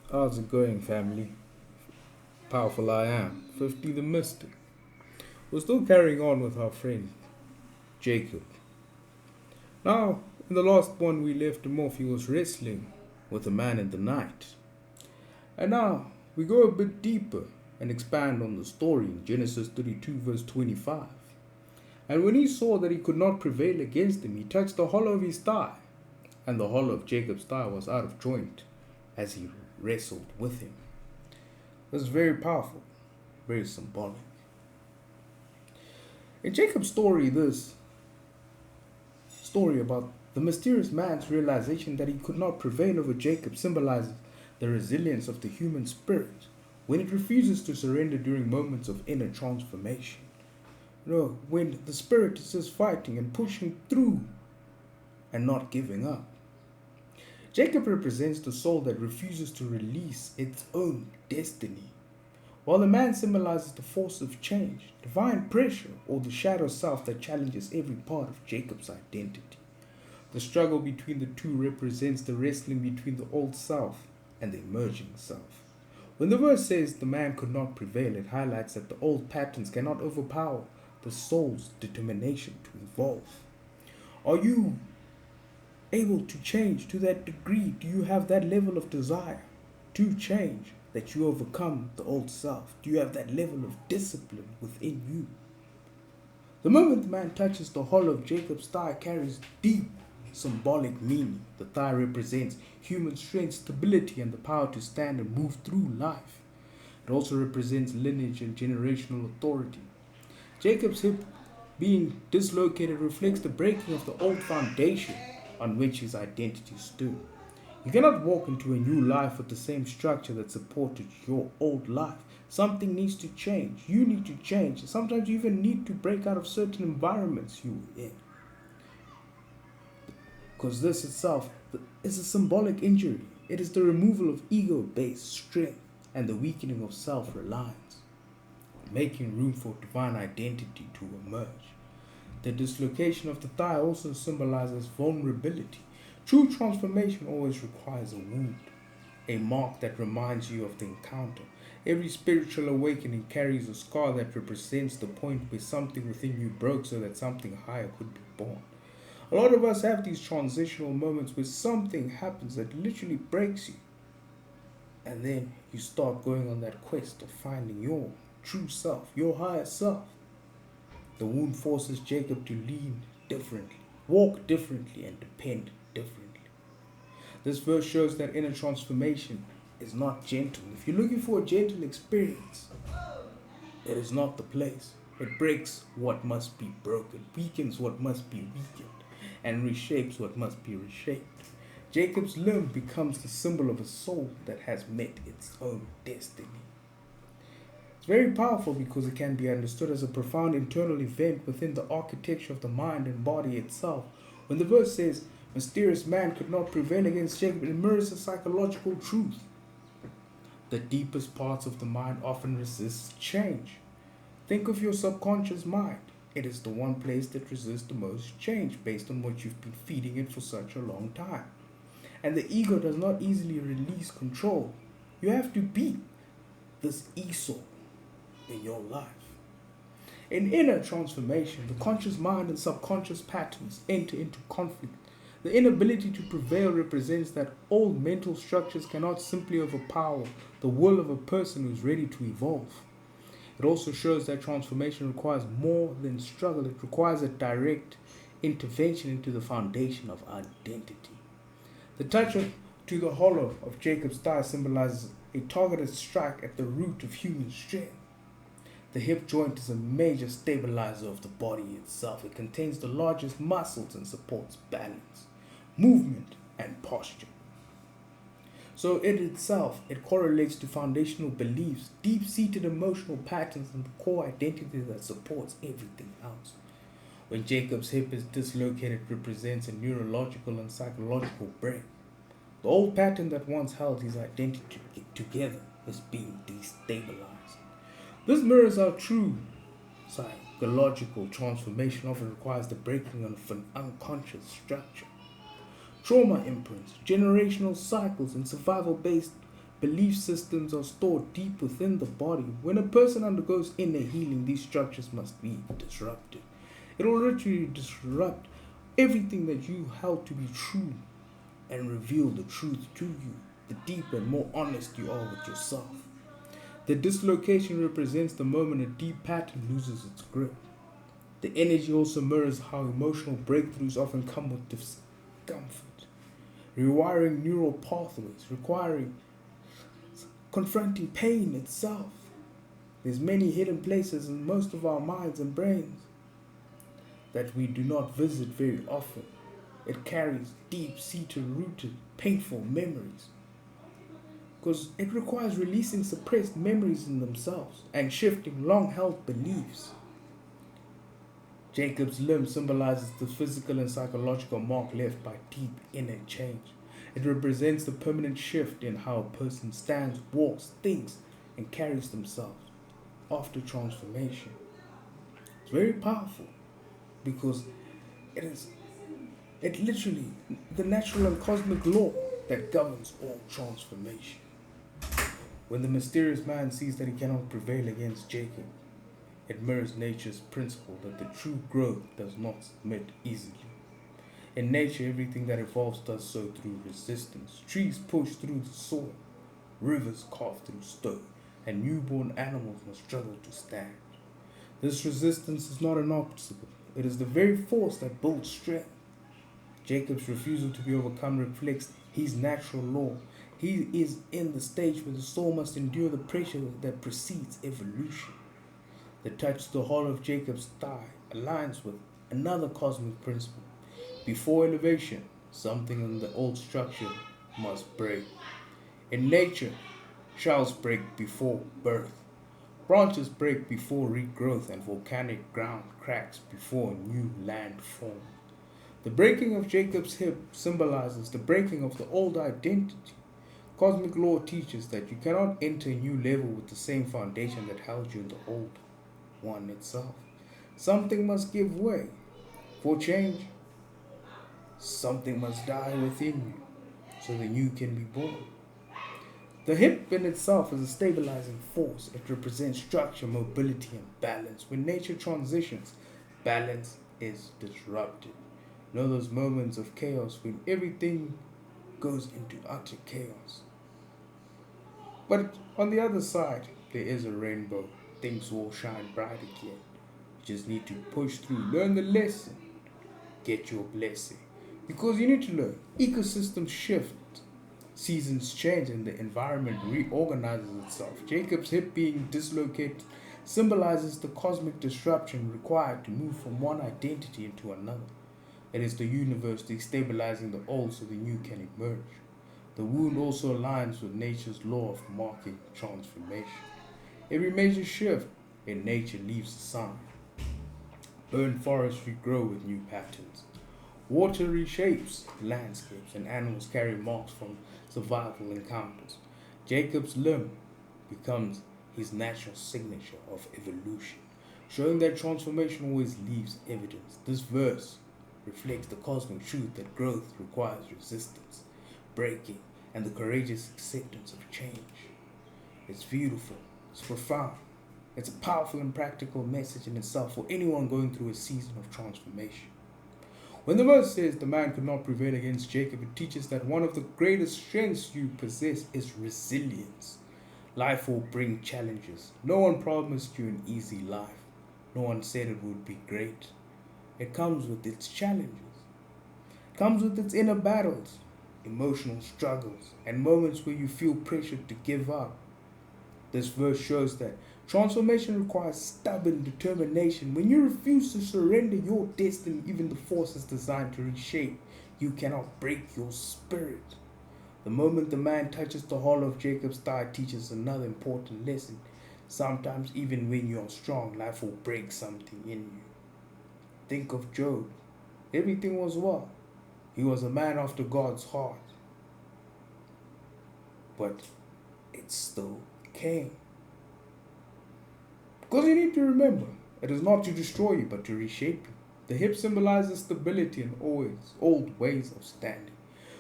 How's it going, family? Powerful I am. 50 the Mystic. We're still carrying on with our friend, Jacob. Now, in the last one we left him off, he was wrestling with a man in the night. And now, we go a bit deeper and expand on the story in Genesis 32, verse 25. And when he saw that he could not prevail against him, he touched the hollow of his thigh, and the hollow of Jacob's thigh was out of joint as he wrestled with him. This is very powerful, very symbolic. In Jacob's story, this story about the mysterious man's realization that he could not prevail over Jacob symbolizes the resilience of the human spirit when it refuses to surrender during moments of inner transformation. When the spirit is just fighting and pushing through and not giving up. Jacob represents the soul that refuses to release its own destiny, while the man symbolizes the force of change, divine pressure, or the shadow self that challenges every part of Jacob's identity. The struggle between the two represents the wrestling between the old self and the emerging self. When the verse says the man could not prevail, it highlights that the old patterns cannot overpower the soul's determination to evolve. Are you able to change to that degree? Do you have that level of desire to change that you overcome the old self? Do you have that level of discipline within you? The moment the man touches the hollow of Jacob's thigh carries deep symbolic meaning. The thigh represents human strength, stability, and the power to stand and move through life. It also represents lineage and generational authority. Jacob's hip being dislocated reflects the breaking of the old foundation on which his identity stood. You cannot walk into a new life with the same structure that supported your old life. Something needs to change. You need to change. Sometimes you even need to break out of certain environments you were in. Because this itself is a symbolic injury. It is the removal of ego-based strength and the weakening of self-reliance, making room for divine identity to emerge. The dislocation of the thigh also symbolizes vulnerability. True transformation always requires a wound, a mark that reminds you of the encounter. Every spiritual awakening carries a scar that represents the point where something within you broke so that something higher could be born. A lot of us have these transitional moments where something happens that literally breaks you. And then you start going on that quest of finding your true self, your higher self. The wound forces Jacob to lean differently, walk differently, and depend differently. This verse shows that inner transformation is not gentle. If you're looking for a gentle experience, it is not the place. It breaks what must be broken, weakens what must be weakened, and reshapes what must be reshaped. Jacob's limb becomes the symbol of a soul that has met its own destiny. It's very powerful because it can be understood as a profound internal event within the architecture of the mind and body itself. When the verse says, mysterious man could not prevail against Jacob, it mirrors a psychological truth. The deepest parts of the mind often resist change. Think of your subconscious mind. It is the one place that resists the most change based on what you've been feeding it for such a long time. And the ego does not easily release control. You have to beat this Esau in your life. In inner transformation, the conscious mind and subconscious patterns enter into conflict. The inability to prevail represents that old mental structures cannot simply overpower the will of a person who is ready to evolve. It also shows that transformation requires more than struggle. It requires a direct intervention into the foundation of identity. The touch to the hollow of Jacob's thigh symbolizes a targeted strike at the root of human strength. The hip joint is a major stabilizer of the body itself. It contains the largest muscles and supports balance, movement, and posture. So it correlates to foundational beliefs, deep-seated emotional patterns, and the core identity that supports everything else. When Jacob's hip is dislocated, it represents a neurological and psychological break. The old pattern that once held his identity together is being destabilized. This mirrors how true psychological transformation often requires the breaking of an unconscious structure. Trauma imprints, generational cycles, and survival based Belief systems are stored deep within the body. When a person undergoes inner healing, these structures must be disrupted. It will literally disrupt everything that you held to be true and reveal the truth to you, the deeper and more honest you are with yourself. The dislocation represents the moment a deep pattern loses its grip. The energy also mirrors how emotional breakthroughs often come with discomfort, rewiring neural pathways, requiring confronting pain itself. There's many hidden places in most of our minds and brains that we do not visit very often. It carries deep-seated, rooted, painful memories because it requires releasing suppressed memories in themselves and shifting long-held beliefs. Jacob's limb symbolizes the physical and psychological mark left by deep inner change. It represents the permanent shift in how a person stands, walks, thinks, and carries themselves after transformation. It's very powerful because it literally the natural and cosmic law that governs all transformation. When the mysterious man sees that he cannot prevail against Jacob, it mirrors nature's principle that the true growth does not submit easily. In nature, everything that evolves does so through resistance. Trees push through the soil, rivers carve through stone, and newborn animals must struggle to stand. This resistance is not an obstacle, it is the very force that builds strength. Jacob's refusal to be overcome reflects his natural law. He is in the stage where the soul must endure the pressure that precedes evolution. The touch to the hollow of Jacob's thigh aligns with another cosmic principle. Before elevation, something in the old structure must break. In nature, shells break before birth. Branches break before regrowth, and volcanic ground cracks before new land forms. The breaking of Jacob's hip symbolizes the breaking of the old identity. Cosmic law teaches that you cannot enter a new level with the same foundation that held you in the old one itself. Something must give way. For change, something must die within you so the new can be born. The hip in itself is a stabilizing force. It represents structure, mobility, and balance. When nature transitions, balance is disrupted. You know those moments of chaos when everything goes into utter chaos. But on the other side, there is a rainbow. Things will shine bright again. You just need to push through, learn the lesson, get your blessing. Because you need to learn. Ecosystems shift, seasons change, and the environment reorganizes itself. Jacob's hip being dislocated symbolizes the cosmic disruption required to move from one identity into another. It is the universe destabilizing the old so the new can emerge. The wound also aligns with nature's law of marking transformation. Every major shift in nature leaves a sign. Burned forests regrow with new patterns. Water reshapes landscapes, and animals carry marks from survival encounters. Jacob's limb becomes his natural signature of evolution, showing that transformation always leaves evidence. This verse reflects the cosmic truth that growth requires resistance, breaking, and the courageous acceptance of change. It's beautiful, it's profound, it's a powerful and practical message in itself for anyone going through a season of transformation. When the verse says the man could not prevail against Jacob, it teaches that one of the greatest strengths you possess is resilience. Life will bring challenges. No one promised you an easy life. No one said it would be great. It comes with its challenges. It comes with its inner battles, emotional struggles, and moments where you feel pressured to give up. This verse shows that transformation requires stubborn determination. When you refuse to surrender your destiny, even the forces designed to reshape, you cannot break your spirit. The moment the man touches the hollow of Jacob's thigh teaches another important lesson. Sometimes even when you are strong, life will break something in you. Think of Job. Everything was well. He was a man after God's heart. But it still came. Because you need to remember, it is not to destroy you, but to reshape you. The hip symbolizes stability and always old ways of standing.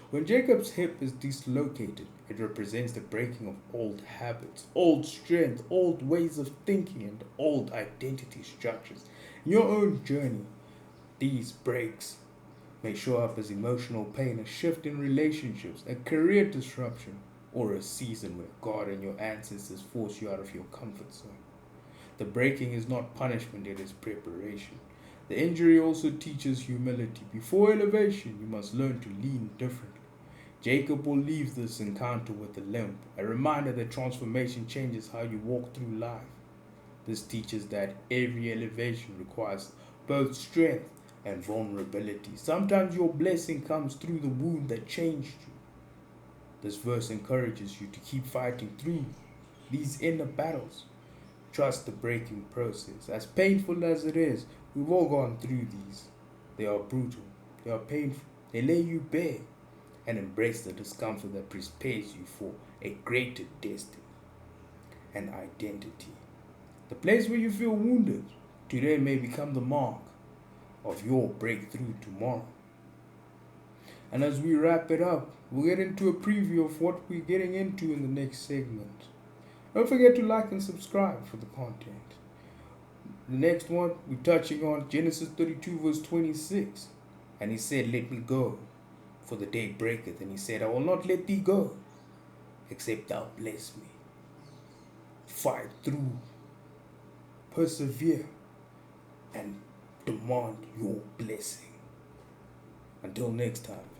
When Jacob's hip is dislocated, it represents the breaking of old habits, old strength, old ways of thinking, and old identity structures. In your own journey, these breaks may show up as emotional pain, a shift in relationships, a career disruption, or a season where God and your ancestors force you out of your comfort zone. The breaking is not punishment, it is preparation. The injury also teaches humility. Before elevation, you must learn to lean differently. Jacob will leave this encounter with a limp, a reminder that transformation changes how you walk through life. This teaches that every elevation requires both strength and vulnerability. Sometimes your blessing comes through the wound that changed you. This verse encourages you to keep fighting through these inner battles. Trust the breaking process. As painful as it is, we've all gone through these. They are brutal, they are painful, they lay you bare, and embrace the discomfort that prepares you for a greater destiny and identity. The place where you feel wounded today may become the mark of your breakthrough tomorrow. And as we wrap it up, we'll get into a preview of what we're getting into in the next segment. Don't forget to like and subscribe for the content. The next one, we're touching on Genesis 32 verse 26. And he said, "Let me go, for the day breaketh." And he said, "I will not let thee go, except thou bless me." Fight through, persevere, and demand your blessing. Until next time.